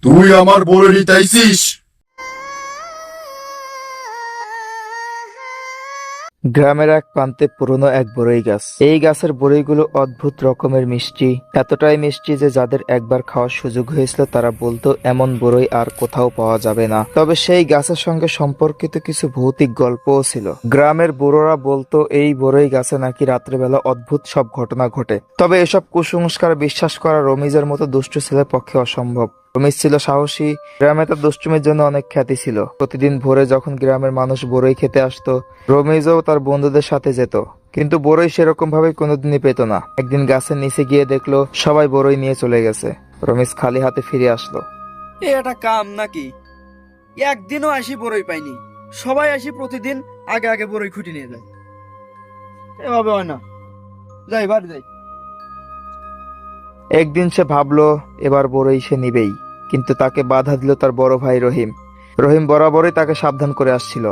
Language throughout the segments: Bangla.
তুই আমার বলে নিতাইছিস? গ্রামের এক প্রান্তে পুরনো এক বড়ই গাছ। এই গাছের বড়ইগুলো অদ্ভুত রকমের মিষ্টি, এতটাই মিষ্টি যে যাদের একবার খাওয়ার সুযোগ হয়েছিল তারা বলতো এমন বড়ই আর কোথাও পাওয়া যাবে না। তবে সেই গাছের সঙ্গে সম্পর্কিত কিছু ভৌতিক গল্পও ছিল। গ্রামের বুড়োরা বলতো এই বড়ই গাছে নাকি রাত্রেবেলা অদ্ভুত সব ঘটনা ঘটে। তবে এসব কুসংস্কার বিশ্বাস করা রমিজের মতো দুষ্ট ছেলের পক্ষে অসম্ভব। রমিজ ছিল সাহসী, গ্রামে তার দুষ্টুমির জন্য অনেক খ্যাতি ছিল। প্রতিদিন ভোরে যখন গ্রামের মানুষ বড়ই খেতে আসতো, রমিজও তার বন্ধুদের সাথে যেত। কিন্তু বড়ই সেরকম ভাবে কোনোদিনই পেত না। একদিন গাছের নিচে গিয়ে দেখলো সবাই বড়ই নিয়ে চলে গেছে। রমিজ খালি হাতে ফিরে আসলো। এটা কাম নাকি? একদিনও আসি বড়ই পাইনি। সবাই আসি প্রতিদিন আগে আগে বড়ই খুঁটি নিয়ে যায়। এভাবে হয় না। যাই বাড়ি যাই। একদিন সে ভাবলো এবার বড়ই সে নিবেই, কিন্তু তাকে বাধা দিল তার বড় ভাই রহিম। রহিম বরাবরই তাকে সাবধান করে আসছিল।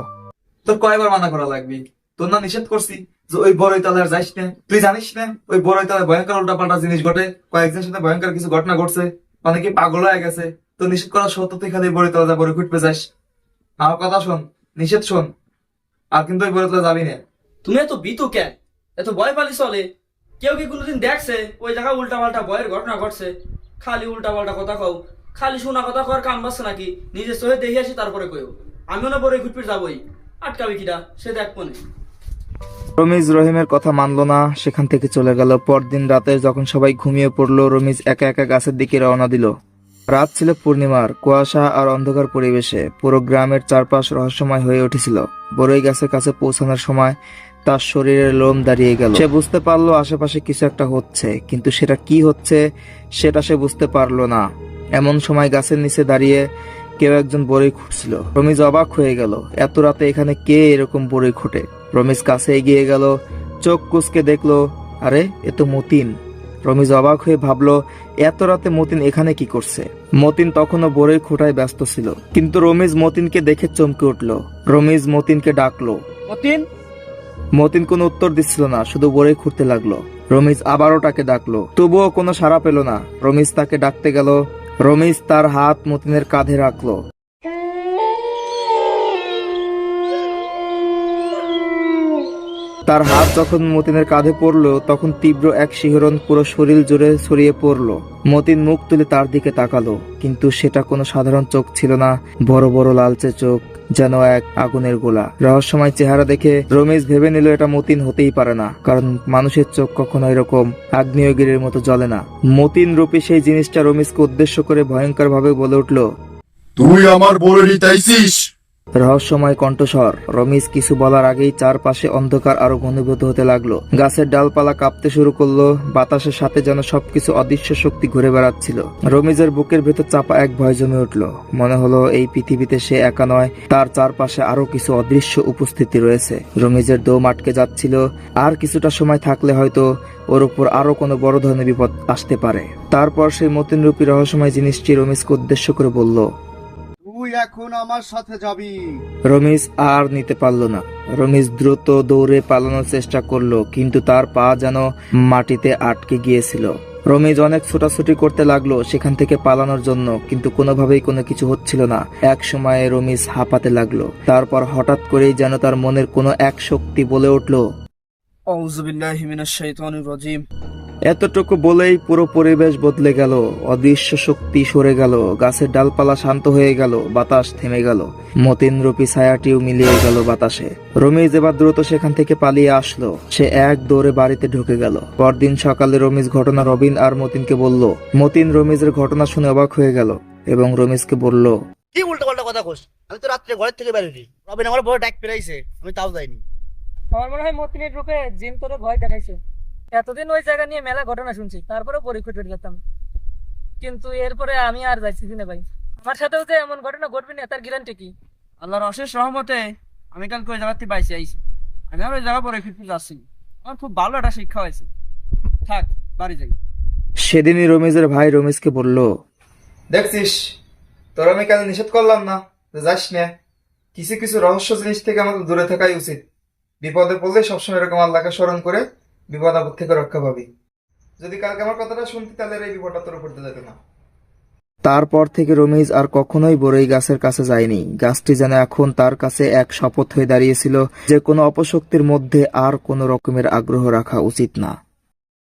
তোর কয়বার মানা করা লাগবে? তোর না নিষেধ করছি যে ওই বড়ই তলায় আর যাইস না? তুই জানিস না ওই বড়ই তলায় ভয়ঙ্কর উল্টাপাল্টা জিনিস ঘটে? কয়েকজনের সাথে ভয়ঙ্কর কিছু ঘটনা ঘটছে, অনেকে পাগল হয়ে গেছে। তো নিষেধ করা সত্ত্বেও তুই খালি বড়ই তলা যা বড়ই খুঁটতে যাস। আমার কথা শোন, নিষেধ শোন, আর কিন্তু ওই বড়ই তলা যাবি না। তুমি এত বিতু কেন? এত ভয় পালি চলে? কেউ কি কোনোদিন দেখছে ওই জায়গায় উল্টা পাল্টা ভয়ের ঘটনা ঘটছে? খালি উল্টা পাল্টা কথা কও, খালি শোনা কথা কর কাম বাসছে নাকি? নিজে চোখে দেখে আসি তারপরে কইও। আমিও না বড়ই খুঁটপিট যাবই, আটকাবি কিনা সে দেখবো না। রমিজ রহিমের কথা মানলো না, সেখান থেকে চলে গেল। পরদিন রাতে যখন সবাই ঘুমিয়ে পড়লো, রমিজ একা একা গাছের দিকে রওনা দিল। রাত ছিল পূর্ণিমার, কুয়াশা আর অন্ধকার পরিবেশে পুরো গ্রামের চারপাশ রহস্যময় হয়ে উঠেছিল। বড়ই গাছের কাছে পৌঁছানোর সময় তার শরীরের লোম দাঁড়িয়ে গেল। সে বুঝতে পারলো আশেপাশে কিছু একটা হচ্ছে, কিন্তু সেটা কি হচ্ছে সেটা সে বুঝতে পারলো না। এমন সময় গাছের নিচে দাঁড়িয়ে কেউ একজন বড়ই খুঁটছিল। রমিজ অবাক হয়ে গেল, এত রাতে এখানে কে এরকম বড়ই খোটে? রমিজ কাছে এগিয়ে গেল, চোখ কুঁচকে দেখলো, আরে এ তো মতিন। রমিজ অবাক হয়ে ভাবলো এত রাতে মতিন এখানে কি করছে। মতিন তখনও বড়ই খোঁটায় ব্যস্ত ছিল, কিন্তু রমিজ মতিনকে দেখে চমকে উঠল। রমিজ মতিনকে ডাকলো। মতিন, মতিন কোনো উত্তর দিচ্ছিল না, শুধু বড়ই খুঁড়তে লাগলো। রমিজ আবারও তাকে ডাকলো, তবুও কোনো সাড়া পেল না। রমিজ তাকে ডাকতে গেল। রমিজ তার হাত মতিনের কাঁধে রাখলো। তার হাত যখন মতিনের কাঁধে পড়লো, তখন তীব্র এক শিহরণ পুরো শরীর জুড়ে ছড়িয়ে পড়লো। মতিন মুখ তুলে তার দিকে তাকালো, কিন্তু সেটা কোনো সাধারণ চোখ ছিল না। বড় বড় লালচে চোখ, যেন এক আগুনের গোলা। রহস্যময় চেহারা দেখে রমেশ ভেবে নিল এটা মতিন হতেই পারে না, কারণ মানুষের চোখ কখনো এরকম আগ্নেয়গিরির মতো জ্বলে না। মতিন রূপী সেই জিনিসটা রমেশকে উদ্দেশ্য করে ভয়ঙ্কর ভাবে বলে উঠল, তুই আমার বলে নিতাইছিস? রহস্যময় কণ্ঠস্বর। রমিজ কিছু বলার আগেই চারপাশে অন্ধকার আরো ঘনীভূত হতে লাগলো। গাছের ডালপালা কাঁপতে শুরু করলো, বাতাসের সাথে যেন সবকিছু অদৃশ্য শক্তি ঘুরে বেড়াচ্ছিল। রমিজের বুকের ভেতর চাপা এক ভয় জমে উঠলো। মনে হলো এই পৃথিবীতে সে একা নয়, তার চারপাশে আরো কিছু অদৃশ্য উপস্থিতি রয়েছে। রমিজের দম আটকে যাচ্ছিল, আর কিছুটা সময় থাকলে হয়তো ওর উপর আরো কোনো বড় ধরনের বিপদ আসতে পারে। তারপর সেই মতিন রূপী রহস্যময় জিনিসটি রমিজকে উদ্দেশ্য করে বলল, তুই এখন আমার সাথে যাবি। রমিজ আর নিতে পারল না। রমিজ দ্রুত দৌড়ে পালানোর চেষ্টা করলো, কিন্তু তার পা যেন মাটিতে আটকে গিয়েছিল। রমিজ অনেক ছোটাছুটি করতে লাগলো সেখান থেকে পালানোর জন্য, কিন্তু কোনোভাবেই কোনো কিছু হচ্ছিল না। এক সময়ে রমিজ হাঁপাতে লাগলো। তারপর হঠাৎ করেই যেন তার মনের কোনো এক শক্তি বলে উঠলো। আউযু বিল্লাহি মিনাশ শাইতানির রাজিম। এতটুকু বলেই পুরো পরিবেশ বদলে গেল। অদৃশ্য শক্তি সরে গেল, গাছের ডালপালা শান্ত হয়ে গেল, বাতাস থেমে গেল, মতিন রূপী ছায়াটিও মিলিয়ে গেল বাতাসে। রমিজ এবার দ্রুত সেখান থেকে পালিয়ে আসলো। সে এক দৌড়ে বাড়িতে ঢুকে গেল। পরদিন সকালে রমিজ ঘটনা রবিন আর মতিনকে বলল। মতিন রমিজের ঘটনা শুনে অবাক হয়ে গেল এবং রমিজকে বলল, কি উল্টো পাল্টা কথা কোস? আমি তো রাত্রে ঘরের থেকে বেরোলি, রবিন আমার বড় ডাক পেরাইছে, আমি তাও যাইনি। আমার মনে হয় মতিনের রূপে জিন তোরে ভয় দেখাইছে। এতদিন ওই জায়গা নিয়ে মেলা ঘটনা শুনছি, তারপরে পরীক্ষা করে যেতাম, কিন্তু এরপরে আমি আর যাইছি না ভাই। আমার সাথেও যে এমন ঘটনা ঘটবে না তার গ্যারান্টি কি? আল্লাহর অশেষ রহমতে আমি কালকে ওই জায়গাতে বাইসে আইছি। আমি আর ওই জায়গা পরে ফিরতে যাচ্ছি। আমার খুব ভালো একটা শিক্ষা হয়েছে। থাক, বাড়ি যাই। সেদিনই রমিজের ভাই রমিজকে বলল, দেখছিস, তোর আমি কেন নিষেধ করলাম না যে যাস না? কিছু কিছু রহস্য জিনিস থেকে আমাদের দূরে থাকাই উচিত। বিপদে পড়লে সবসময় এরকম আল্লাহকে স্মরণ করে বিপদ আপদ থেকে রক্ষা পাবি। যদি কালকে আমার কথাটা শুনতি তাহলে এই বিপদটা তোর উপর যেত না। তারপর থেকে রমিজ আর কখনোই বড়ই গাছের কাছে যায়নি। গাছটি যেন এখন তার কাছে এক শপথ হয়ে দাঁড়িয়েছিল যে কোনো অপশক্তির মধ্যে আর কোনো রকমের আগ্রহ রাখা উচিত না।